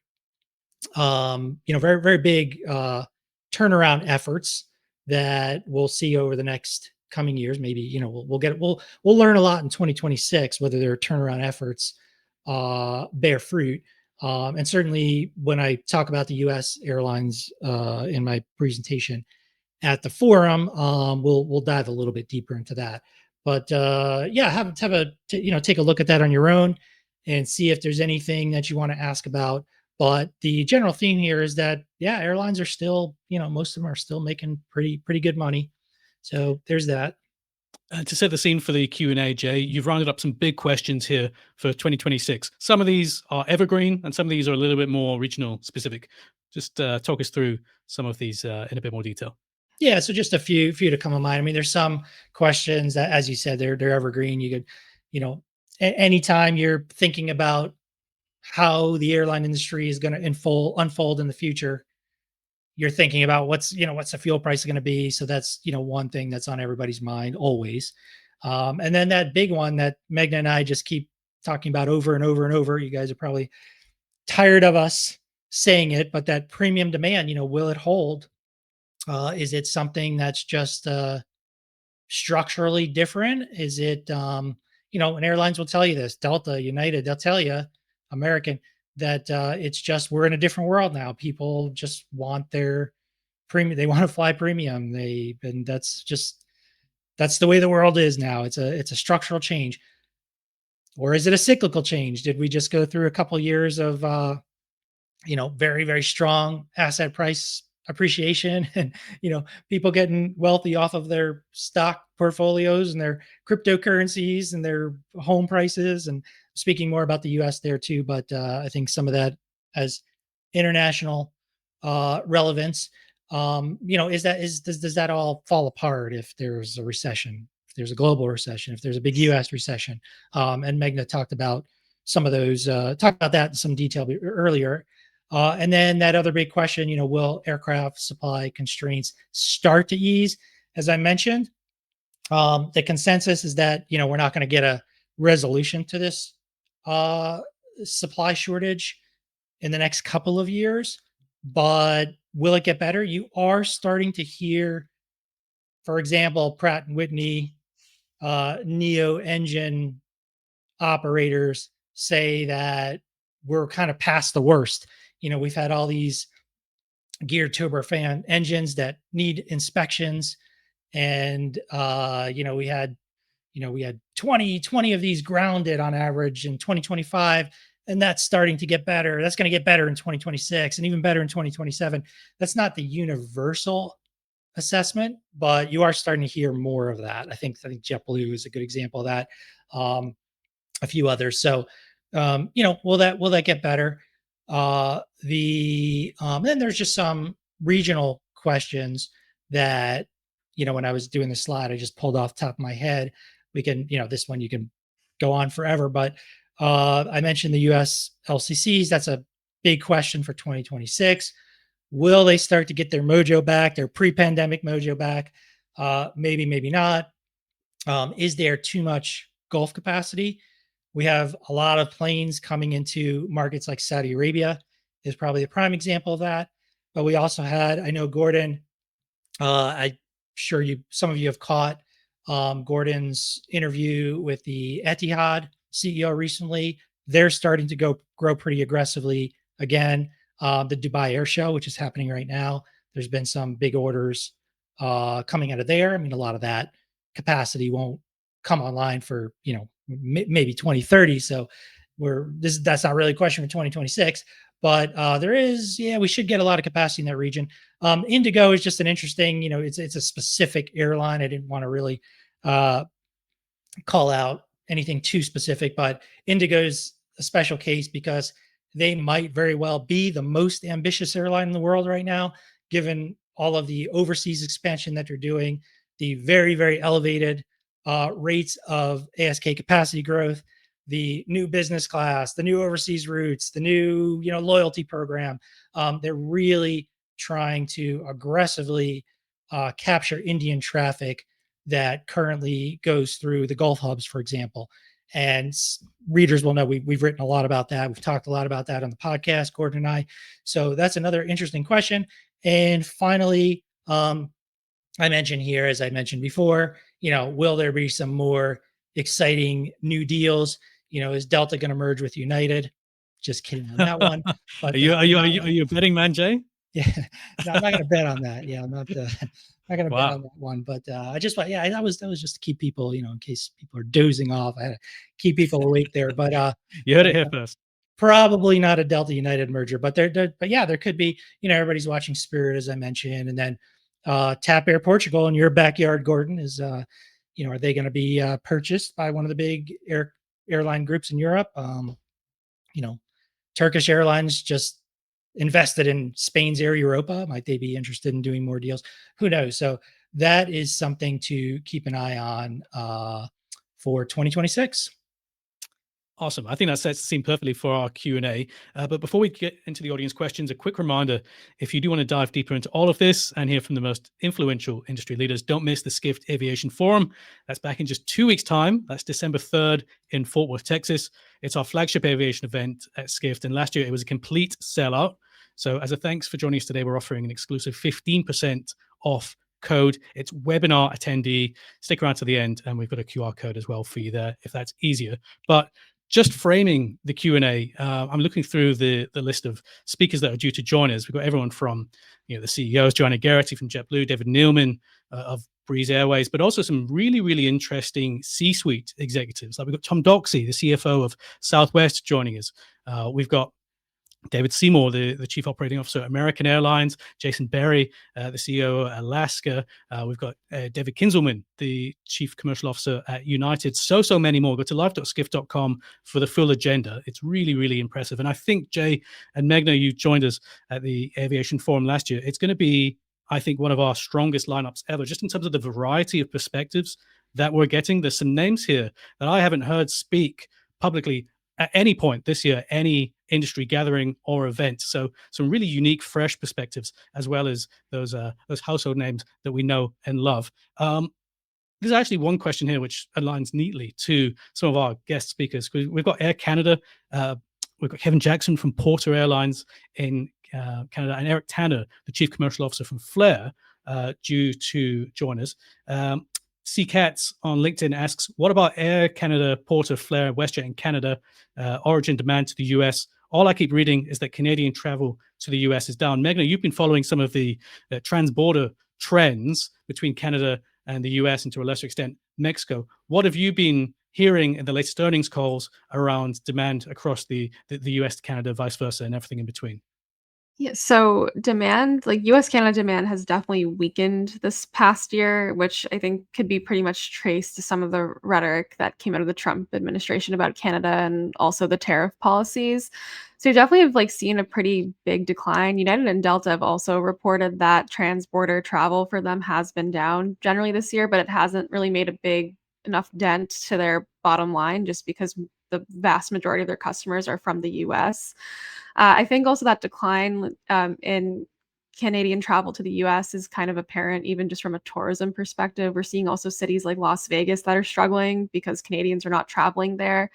very, very big turnaround efforts that we'll see over the next coming years. Maybe, we'll learn a lot in 2026 whether their turnaround efforts bear fruit. And certainly, when I talk about the U.S. airlines in my presentation at the forum, we'll dive a little bit deeper into that. But yeah, take a look at that on your own and see if there's anything that you want to ask about. But the general theme here is that, yeah, airlines are still, most of them are still making pretty good money. So there's that. To set the scene for the Q&A, Jay, you've rounded up some big questions here for 2026. Some of these are evergreen, and some of these are a little bit more regional specific. Just talk us through some of these in a bit more detail. Yeah, so just a few to come to mind. I mean, there's some questions that, as you said, they're evergreen. You could, anytime you're thinking about how the airline industry is going to unfold in the future, you're thinking about what's the fuel price going to be. So that's one thing that's on everybody's mind always. And then that big one that Meghna and I just keep talking about over and over and over. You guys are probably tired of us saying it, but that premium demand, will it hold? Is it something that's just structurally different? Is it, and airlines will tell you this, Delta, United, they'll tell you, American, that it's just we're in a different world now. People just want their premium. They want to fly premium. That's the way the world is now. It's a structural change, or is it a cyclical change? Did we just go through a couple of years of very, very strong asset price appreciation and, people getting wealthy off of their stock portfolios and their cryptocurrencies and their home prices? And speaking more about the US there too, but I think some of that has international relevance. Does that all fall apart if there's a recession, if there's a global recession, if there's a big US recession? And Meghna talked about some of those, talked about that in some detail earlier. And then that other big question, will aircraft supply constraints start to ease? As I mentioned, the consensus is that, we're not going to get a resolution to this supply shortage in the next couple of years, but will it get better? You are starting to hear, for example, Pratt and Whitney neo engine operators say that we're kind of past the worst. We've had all these geared turbofan engines that need inspections, and we had 20 of these grounded on average in 2025, and that's starting to get better. That's going to get better in 2026 and even better in 2027. That's not the universal assessment, but you are starting to hear more of that. I think JetBlue is a good example of that. A few others. So, will that get better? Then there's just some regional questions that, when I was doing the slide, I just pulled off the top of my head. We can, this one you can go on forever, but I mentioned the US LCCs. That's a big question for 2026. Will they start to get their mojo back, their pre-pandemic mojo back? Maybe, maybe not. Is there too much Gulf capacity? We have a lot of planes coming into markets like Saudi Arabia is probably a prime example of that. But we also had, I know Gordon, I'm sure some of you have caught Gordon's interview with the Etihad CEO recently. They're starting to grow pretty aggressively again. The Dubai Air Show, which is happening right now, there's been some big orders coming out of there. I mean, a lot of that capacity won't come online for maybe 2030. So that's not really a question for 2026. But we should get a lot of capacity in that region. Indigo is just an interesting, it's a specific airline. I didn't want to really call out anything too specific, but Indigo is a special case because they might very well be the most ambitious airline in the world right now, given all of the overseas expansion that they're doing, the very, very elevated rates of ASK capacity growth, the new business class, the new overseas routes, the new loyalty program. They're really trying to aggressively capture Indian traffic that currently goes through the Gulf hubs, for example. And readers will know we've written a lot about that. We've talked a lot about that on the podcast, Gordon and I. So that's another interesting question. And finally, I mentioned here, as I mentioned before, will there be some more exciting new deals? Is Delta going to merge with United? Just kidding on that one. But are you a betting man, Jay? yeah, no, I'm not going to bet on that. Yeah, I'm not. Not going to bet Wow. on that one. But I just, yeah, that was just to keep people, in case people are dozing off. I had to keep people awake there. But You heard it here first. probably not a Delta United merger, but there could be. Everybody's watching Spirit, as I mentioned, and then TAP Air Portugal in your backyard, Gordon, is are they going to be purchased by one of the big airline groups in Europe? Turkish Airlines just invested in Spain's Air Europa. Might they be interested in doing more deals? Who knows? So that is something to keep an eye on for 2026. Awesome. I think that sets the scene perfectly for our Q&A. But before we get into the audience questions, a quick reminder, if you do want to dive deeper into all of this and hear from the most influential industry leaders, don't miss the Skift Aviation Forum. That's back in just 2 weeks' time. That's December 3rd in Fort Worth, Texas. It's our flagship aviation event at Skift. And last year, it was a complete sellout. So as a thanks for joining us today, we're offering an exclusive 15% off code. It's webinar attendee. Stick around to the end, and we've got a QR code as well for you there if that's easier. But just framing the Q&A, I'm looking through the list of speakers that are due to join us. We've got everyone from the CEOs, Joanna Geraghty from JetBlue, David Neilman of Breeze Airways, but also some really, really interesting C-suite executives. Like we've got Tom Doxey, the CFO of Southwest, joining us. We've got David Seymour, the Chief Operating Officer at American Airlines, Jason Berry, the CEO of Alaska. We've got David Kinzelman, the Chief Commercial Officer at United. So many more. Go to live.skift.com for the full agenda. It's really, really impressive. And I think, Jay and Meghna, you joined us at the Aviation Forum last year. It's going to be, I think, one of our strongest lineups ever, just in terms of the variety of perspectives that we're getting. There's some names here that I haven't heard speak publicly at any point this year, any industry gathering or event. So some really unique, fresh perspectives, as well as those household names that we know and love. There's actually one question here which aligns neatly to some of our guest speakers. We've got Air Canada. We've got Kevin Jackson from Porter Airlines in Canada, and Eric Tanner, the Chief Commercial Officer from Flair, due to join us. C. Katz on LinkedIn asks, what about Air Canada, Porter, Flair, WestJet in Canada, origin demand to the US? All I keep reading is that Canadian travel to the US is down. Meghna, you've been following some of the transborder trends between Canada and the US, and to a lesser extent, Mexico. What have you been hearing in the latest earnings calls around demand across the US to Canada, vice versa, and everything in between? Yeah, so demand, like US Canada demand has definitely weakened this past year, which I think could be pretty much traced to some of the rhetoric that came out of the Trump administration about Canada and also the tariff policies. So you definitely have seen a pretty big decline. United and Delta have also reported that transborder travel for them has been down generally this year, but it hasn't really made a big enough dent to their bottom line just because the vast majority of their customers are from the US. I think also that decline in Canadian travel to the US is kind of apparent, even just from a tourism perspective. We're seeing also cities like Las Vegas that are struggling because Canadians are not traveling there.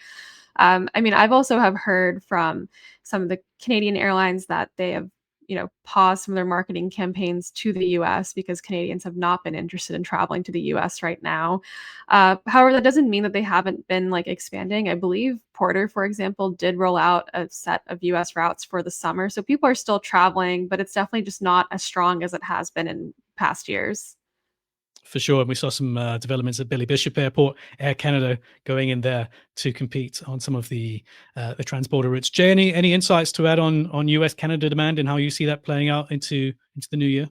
I mean, I've also have heard from some of the Canadian airlines that they have, paused some of their marketing campaigns to the US because Canadians have not been interested in traveling to the US right now. However, that doesn't mean that they haven't been expanding. I believe Porter, for example, did roll out a set of US routes for the summer. So people are still traveling, but it's definitely just not as strong as it has been in past years. For sure. And we saw some developments at Billy Bishop Airport, Air Canada going in there to compete on some of the transborder routes. Jay, any insights to add on US Canada demand and how you see that playing out into the new year?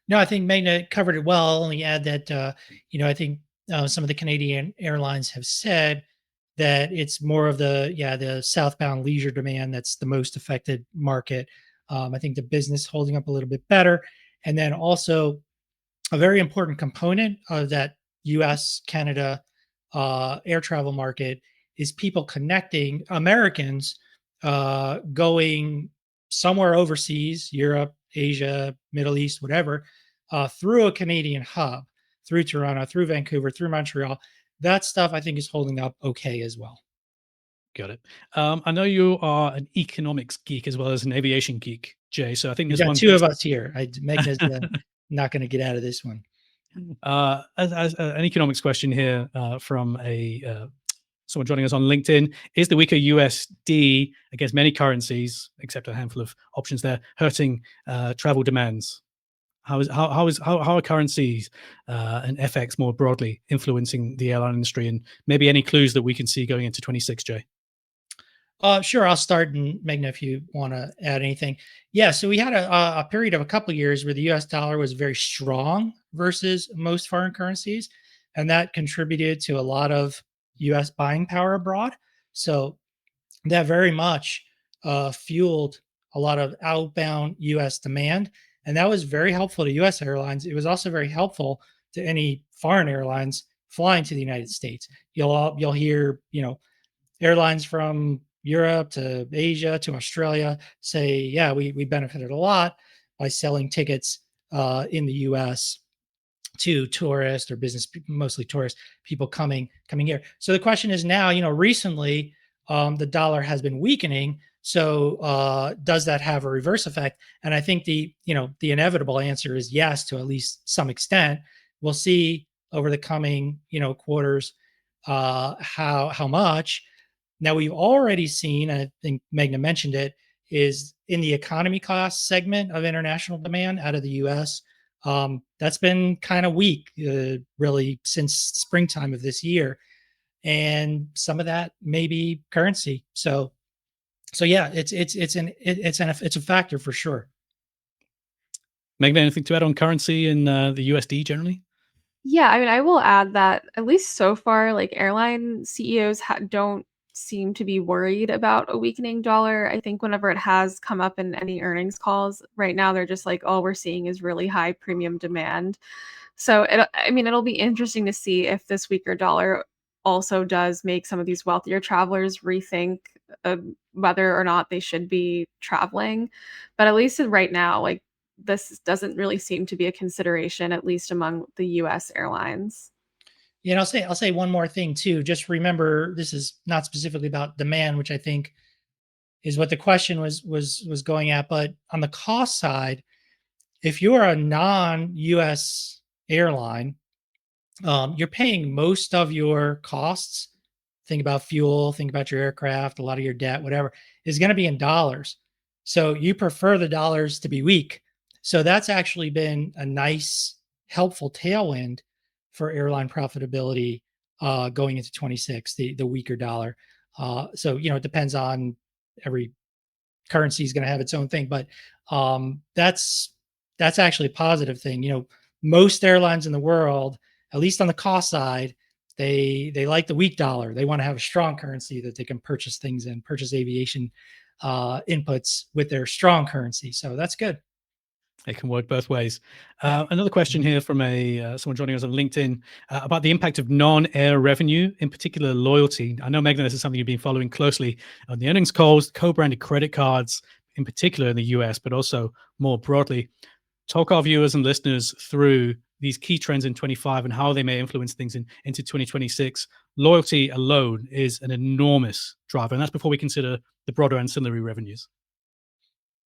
No, I think Meghna covered it well. I'll only add that, I think some of the Canadian airlines have said that it's more of the southbound leisure demand that's the most affected market. I think the business holding up a little bit better. And then also a very important component of that US Canada air travel market is people connecting Americans going somewhere overseas, Europe, Asia, Middle East, whatever, through a Canadian hub, through Toronto, through Vancouver, through Montreal. that stuff I think is holding up okay as well. Got it. I know you are an economics geek as well as an aviation geek, Jay. So I think We've there's got one two thing. of us here. Meghna's not going to get out of this one. As an economics question here from someone joining us on LinkedIn: is the weaker USD against many currencies, except a handful of options there, hurting travel demands? How are currencies and FX more broadly influencing the airline industry, and maybe any clues that we can see going into 26, Jay? Sure, I'll start, and Meghna, if you want to add anything. Yeah, so we had a period of a couple of years where the U.S. dollar was very strong versus most foreign currencies, and that contributed to a lot of U.S. buying power abroad. So that very much fueled a lot of outbound U.S. demand, and that was very helpful to U.S. airlines. It was also very helpful to any foreign airlines flying to the United States. You'll hear airlines from Europe to Asia to Australia say, yeah, we benefited a lot by selling tickets in the U.S. to tourists or business, mostly tourist people coming here. So the question is now, recently the dollar has been weakening. So does that have a reverse effect? And I think the inevitable answer is yes, to at least some extent. We'll see over the coming quarters how much. Now we've already seen, and I think Meghna mentioned it, is in the economy class segment of international demand out of the U.S. That's been kind of weak, really, since springtime of this year, and some of that may be currency. So yeah, it's a factor for sure. Meghna, anything to add on currency and the USD generally? Yeah, I mean, I will add that at least so far, like airline CEOs don't seem to be worried about a weakening dollar. I think whenever it has come up in any earnings calls, right now they're just like, all we're seeing is really high premium demand. So I mean, it'll be interesting to see if this weaker dollar also does make some of these wealthier travelers rethink whether or not they should be traveling. But at least right now, like this doesn't really seem to be a consideration, at least among the US airlines. Yeah, and I'll say one more thing too. Just remember, this is not specifically about demand, which I think is what the question was going at. But on the cost side, if you're a non-US airline, you're paying most of your costs. Think about fuel, think about your aircraft, a lot of your debt, whatever, is going to be in dollars. So you prefer the dollars to be weak. So that's actually been a nice, helpful tailwind for airline profitability going into 26, the weaker dollar. So, it depends on every currency is going to have its own thing, but that's actually a positive thing. Most airlines in the world, at least on the cost side, they like the weak dollar. They want to have a strong currency that they can purchase things in, purchase aviation inputs with their strong currency. So that's good. It can work both ways. Another question here from someone joining us on LinkedIn about the impact of non-air revenue, in particular loyalty. I know, Meghna, this is something you've been following closely on the earnings calls, co-branded credit cards, in particular in the US, but also more broadly. Talk our viewers and listeners through these key trends in 25 and how they may influence things into 2026. Loyalty alone is an enormous driver, and that's before we consider the broader ancillary revenues.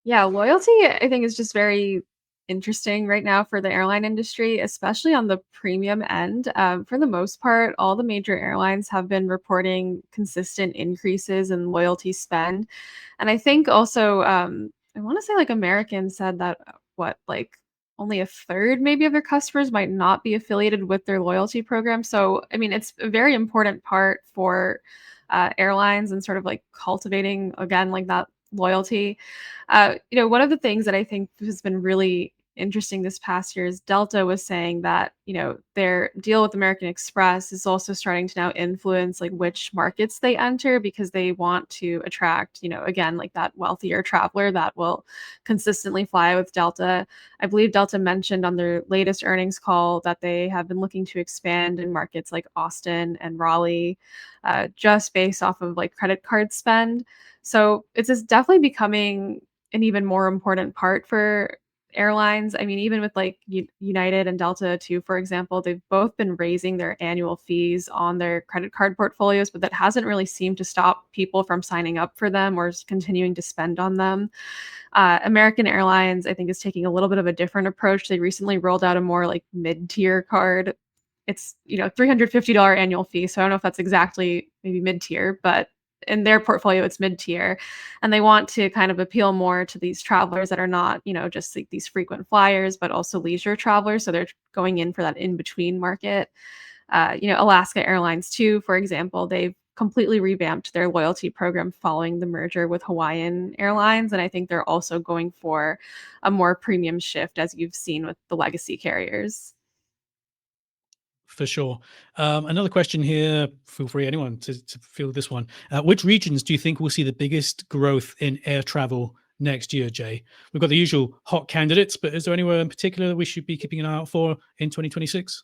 Yeah, loyalty, I think, is just very interesting right now for the airline industry, especially on the premium end. For the most part, all the major airlines have been reporting consistent increases in loyalty spend. And I think also, I want to say like American said that like only a third maybe of their customers might not be affiliated with their loyalty program. So, I mean, it's a very important part for airlines and sort of like cultivating again like that loyalty. One of the things that I think has been really interesting this past year is Delta was saying that, their deal with American Express is also starting to now influence like which markets they enter because they want to attract, again, like that wealthier traveler that will consistently fly with Delta. I believe Delta mentioned on their latest earnings call that they have been looking to expand in markets like Austin and Raleigh, just based off of like credit card spend. So it's just definitely becoming an even more important part for airlines, I mean, even with like United and Delta too, for example, they've both been raising their annual fees on their credit card portfolios, but that hasn't really seemed to stop people from signing up for them or continuing to spend on them. American Airlines, I think, is taking a little bit of a different approach. They recently rolled out a more like mid-tier card. It's, $350 annual fee. So I don't know if that's exactly maybe mid-tier, but in their portfolio, it's mid-tier. And they want to kind of appeal more to these travelers that are not, just like these frequent flyers, but also leisure travelers. So they're going in for that in-between market. Alaska Airlines too, for example, they've completely revamped their loyalty program following the merger with Hawaiian Airlines. And I think they're also going for a more premium shift, as you've seen with the legacy carriers. For sure. Another question here. Feel free, anyone, to field this one. Which regions do you think will see the biggest growth in air travel next year, Jay? We've got the usual hot candidates, but is there anywhere in particular that we should be keeping an eye out for in 2026?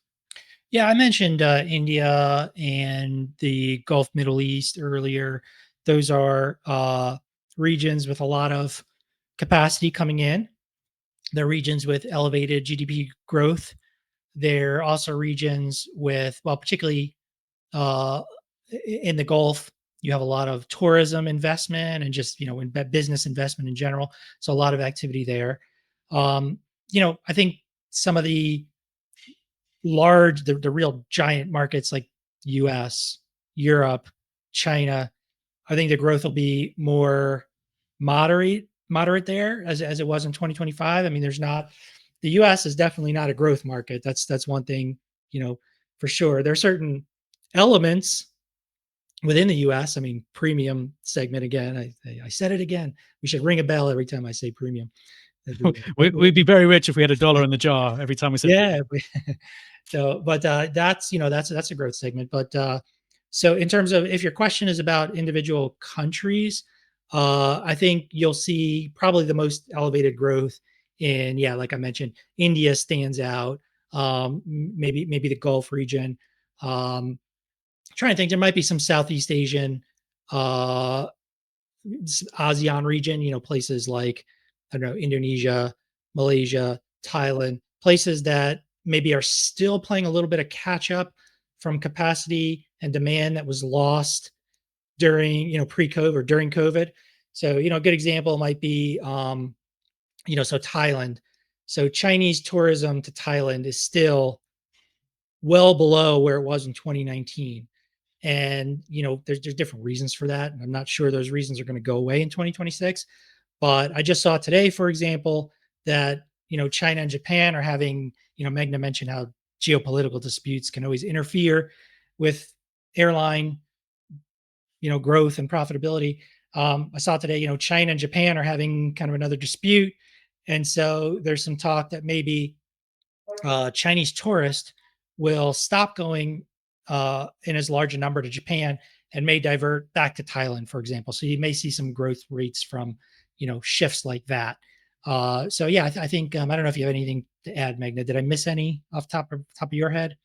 Yeah, I mentioned India and the Gulf Middle East earlier. Those are regions with a lot of capacity coming in. They're regions with elevated GDP growth. They're also regions with, well, particularly uh, in the Gulf, you have a lot of tourism investment and just, in business investment in general. So a lot of activity there. I think some of the the real giant markets like US, Europe, China, I think the growth will be more moderate there as it was in 2025. I mean, the US is definitely not a growth market. That's one thing, for sure. There are certain elements within the US. I mean, premium segment again. I said it again. We should ring a bell every time I say premium. We'd be very rich if we had $1 in the jar every time we said. Yeah. So, but that's that's a growth segment. But so in terms of, if your question is about individual countries, I think you'll see probably the most elevated growth in, yeah, like I mentioned, India stands out. Maybe the Gulf region. Trying to think, there might be some Southeast Asian, uh, ASEAN region. Places like, I don't know, Indonesia, Malaysia, Thailand, places that maybe are still playing a little bit of catch up from capacity and demand that was lost during, pre-COVID or during COVID. So, a good example might be, so Thailand. So Chinese tourism to Thailand is still well below where it was in 2019. And, there's different reasons for that. And I'm not sure those reasons are going to go away in 2026. But I just saw today, for example, that, China and Japan are having, Meghna mentioned how geopolitical disputes can always interfere with airline, growth and profitability. I saw today, China and Japan are having kind of another dispute. And so there's some talk that maybe Chinese tourists will stop going in as large a number to Japan and may divert back to Thailand, for example. So you may see some growth rates from, shifts like that. So yeah, I think I don't know if you have anything to add, Meghna. Did I miss any off top of your head?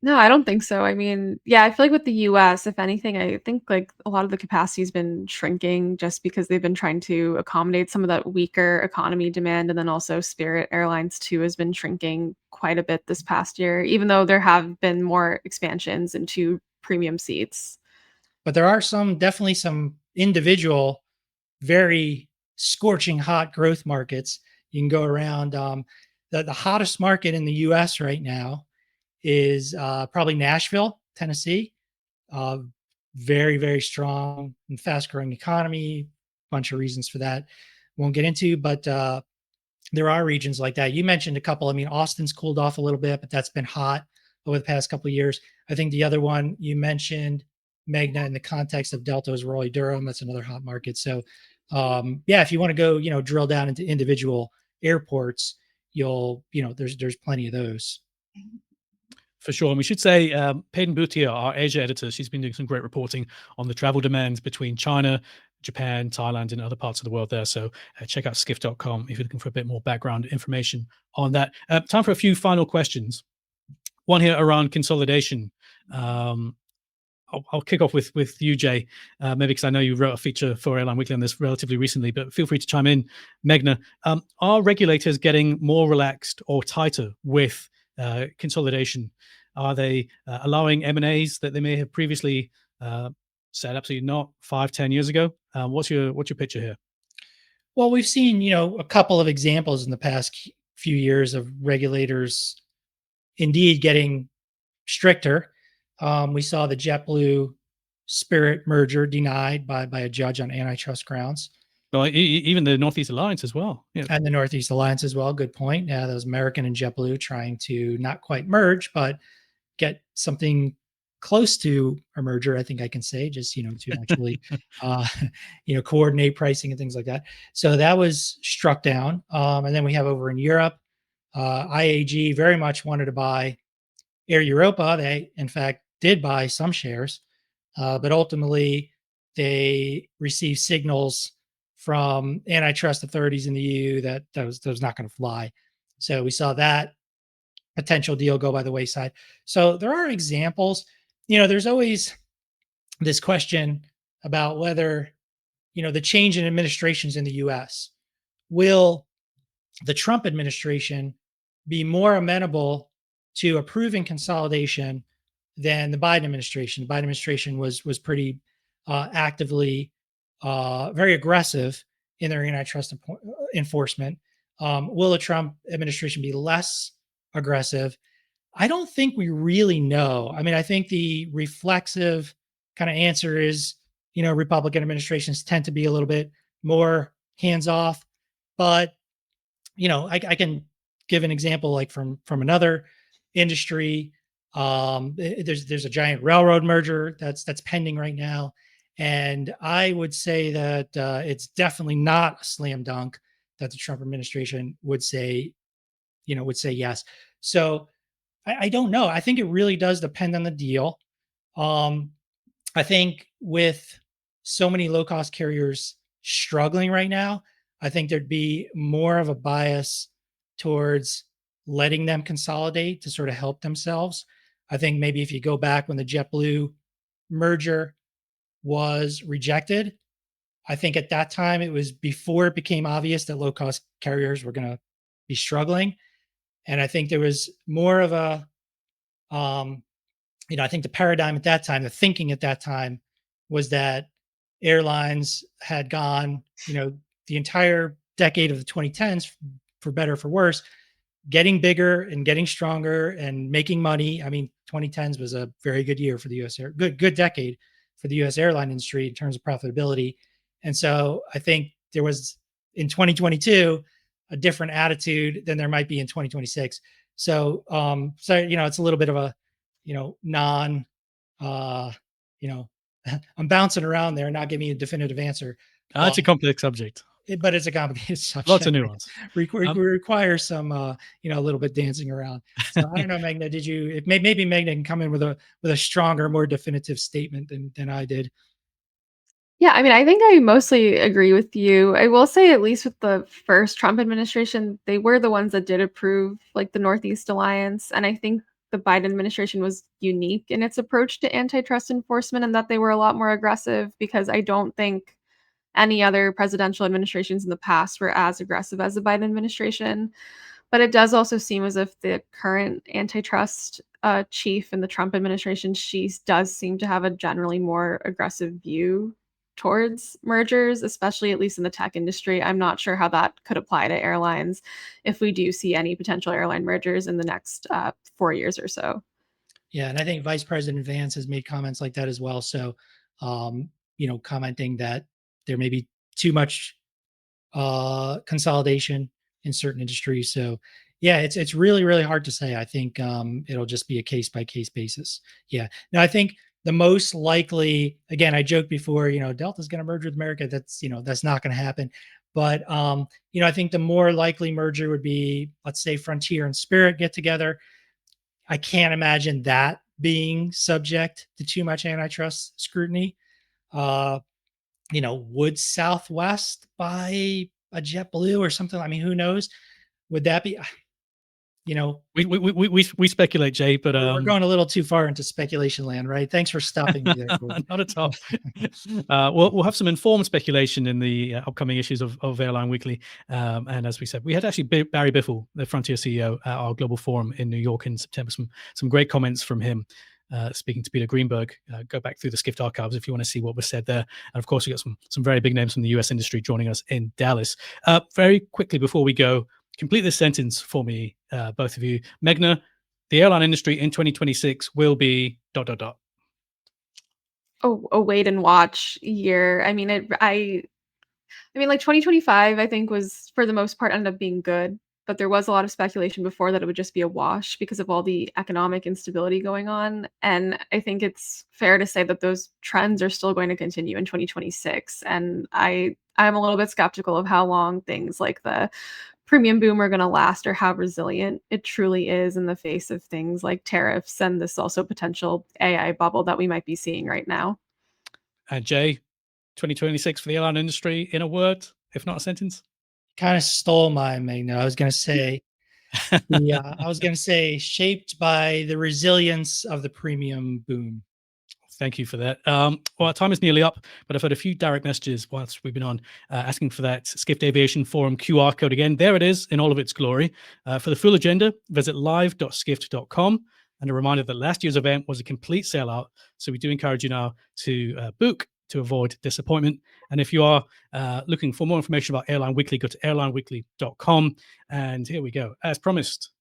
No, I don't think so. I mean, yeah, I feel like with the US, if anything, I think like a lot of the capacity has been shrinking just because they've been trying to accommodate some of that weaker economy demand. And then also Spirit Airlines too has been shrinking quite a bit this past year, even though there have been more expansions into premium seats. But there are definitely some individual, very scorching hot growth markets. You can go around. The hottest market in the US right now is probably Nashville, Tennessee. Uh, Very, very strong and fast growing economy. Bunch of reasons for that. Won't get into, but there are regions like that. You mentioned a couple. I mean, Austin's cooled off a little bit, but that's been hot over the past couple of years. I think the other one you mentioned, Meghna, in the context of Delta, is Raleigh Durham. That's another hot market. So, yeah, if you want to go, drill down into individual airports, there's plenty of those. For sure. And we should say, Peyton Boutier, our Asia editor, she's been doing some great reporting on the travel demands between China, Japan, Thailand, and other parts of the world there. So check out skift.com if you're looking for a bit more background information on that. Time for a few final questions. One here around consolidation. I'll kick off with you, Jay, maybe because I know you wrote a feature for Airline Weekly on this relatively recently, but feel free to chime in. Meghna, are regulators getting more relaxed or tighter with consolidation? Are they allowing M&As that they may have previously said absolutely not 5-10 years ago? What's your picture here? Well, we've seen, a couple of examples in the past few years of regulators indeed getting stricter. We saw the JetBlue Spirit merger denied by a judge on antitrust grounds, Well, even the Northeast Alliance as well. Yeah. and the Northeast Alliance as well. Good point. Yeah, those American and JetBlue trying to not quite merge, but get something close to a merger. I think I can say just to actually uh, coordinate pricing and things like that. So that was struck down. And then we have over in Europe, IAG very much wanted to buy Air Europa. They, in fact, did buy some shares, but ultimately they received signals from antitrust authorities in the EU that was not going to fly. So we saw that potential deal go by the wayside. So there are examples. There's always this question about whether the change in administrations in the U.S. will the Trump administration be more amenable to approving consolidation than the Biden administration. The Biden administration was pretty actively, very aggressive in their antitrust enforcement. Will the Trump administration be less aggressive? I don't think we really know. I mean, I think the reflexive kind of answer is, Republican administrations tend to be a little bit more hands off, but I can give an example like from another industry. There's a giant railroad merger that's pending right now, and I would say that it's definitely not a slam dunk that the Trump administration would say yes. So I don't know. I think it really does depend on the deal. Um, I think with so many low cost carriers struggling right now, I think there'd be more of a bias towards letting them consolidate to sort of help themselves. I think maybe if you go back when the JetBlue merger was rejected, I think at that time it was before it became obvious that low cost carriers were going to be struggling. And I think there was more of a um, I think the paradigm at that time, the thinking at that time was that airlines had gone, the entire decade of the 2010s, for better or for worse, getting bigger and getting stronger and making money. I mean, 2010s was a very good year for the US good decade for the US airline industry in terms of profitability. And so I think there was in 2022 a different attitude than there might be in 2026. So it's a little bit of a non uh you know I'm bouncing around there, not giving you a definitive answer. It's a complex subject. But it's a complicated subject. Lots of nuance. Requires some a little bit dancing around. So I don't know, Meghna, did you maybe Meghna can come in with a stronger, more definitive statement than I did. Yeah, I mean, I think I mostly agree with you. I will say, at least with the first Trump administration, they were the ones that did approve like the Northeast Alliance. And I think the Biden administration was unique in its approach to antitrust enforcement and that they were a lot more aggressive because I don't think any other presidential administrations in the past were as aggressive as the Biden administration. But it does also seem as if the current antitrust chief in the Trump administration, she does seem to have a generally more aggressive view towards mergers, especially at least in the tech industry. I'm not sure how that could apply to airlines if we do see any potential airline mergers in the next 4 years or so. Yeah, and I think Vice President Vance has made comments like that as well. So, commenting that there may be too much consolidation in certain industries. So, yeah, it's really really hard to say. I think it'll just be a case by case basis. Yeah. Now, I think the most likely, again, I joked before, Delta's going to merge with America. That's not going to happen. But I think the more likely merger would be, let's say, Frontier and Spirit get together. I can't imagine that being subject to too much antitrust scrutiny. Uh, would Southwest buy a JetBlue or something? I mean, who knows? Would that be? you know, We speculate, Jay, but we're going a little too far into speculation land, right? Thanks for stopping me there, Gordon. not at all. We'll have some informed speculation in the upcoming issues of Airline Weekly. And as we said, we had actually Barry Biffle, the Frontier CEO, at our global forum in New York in September. Some great comments from him. Speaking to Peter Greenberg, go back through the Skift archives if you want to see what was said there. And of course, we got some very big names from the US industry joining us in Dallas. Very quickly before we go, complete this sentence for me, both of you. Meghna, the airline industry in 2026 will be ... A wait and watch year. I mean, like 2025, I think was for the most part ended up being good, but there was a lot of speculation before that it would just be a wash because of all the economic instability going on. And I think it's fair to say that those trends are still going to continue in 2026. And I'm a little bit skeptical of how long things like the premium boom are going to last or how resilient it truly is in the face of things like tariffs and this also potential AI bubble that we might be seeing right now. And Jay, 2026 for the airline industry in a word, if not a sentence? Kind of stole mine, Meghna. I was going to say shaped by the resilience of the premium boom. Thank you for that. Well, our time is nearly up, but I've had a few direct messages whilst we've been on asking for that Skift Aviation Forum QR code again. There it is in all of its glory. For the full agenda, visit live.skift.com. And a reminder that last year's event was a complete sellout. So we do encourage you now to book to avoid disappointment. And if you are looking for more information about Airline Weekly, go to airlineweekly.com. And here we go. As promised,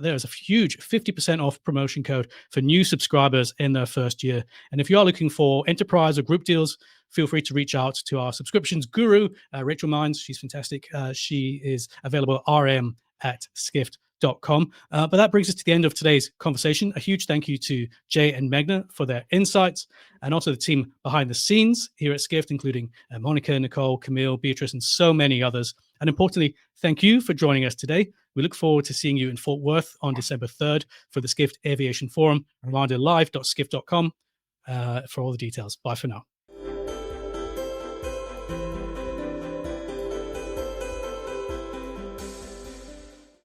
there is a huge 50% off promotion code for new subscribers in their first year. And if you are looking for enterprise or group deals, feel free to reach out to our subscriptions guru, Rachel Mines. She's fantastic. She is available at rm@skift.com. But that brings us to the end of today's conversation. A huge thank you to Jay and Meghna for their insights, and also the team behind the scenes here at Skift, including Monica, Nicole, Camille, Beatrice, and so many others. And importantly, thank you for joining us today. We look forward to seeing you in Fort Worth on December 3rd for the Skift Aviation Forum. A reminder, live.skift.com for all the details. Bye for now.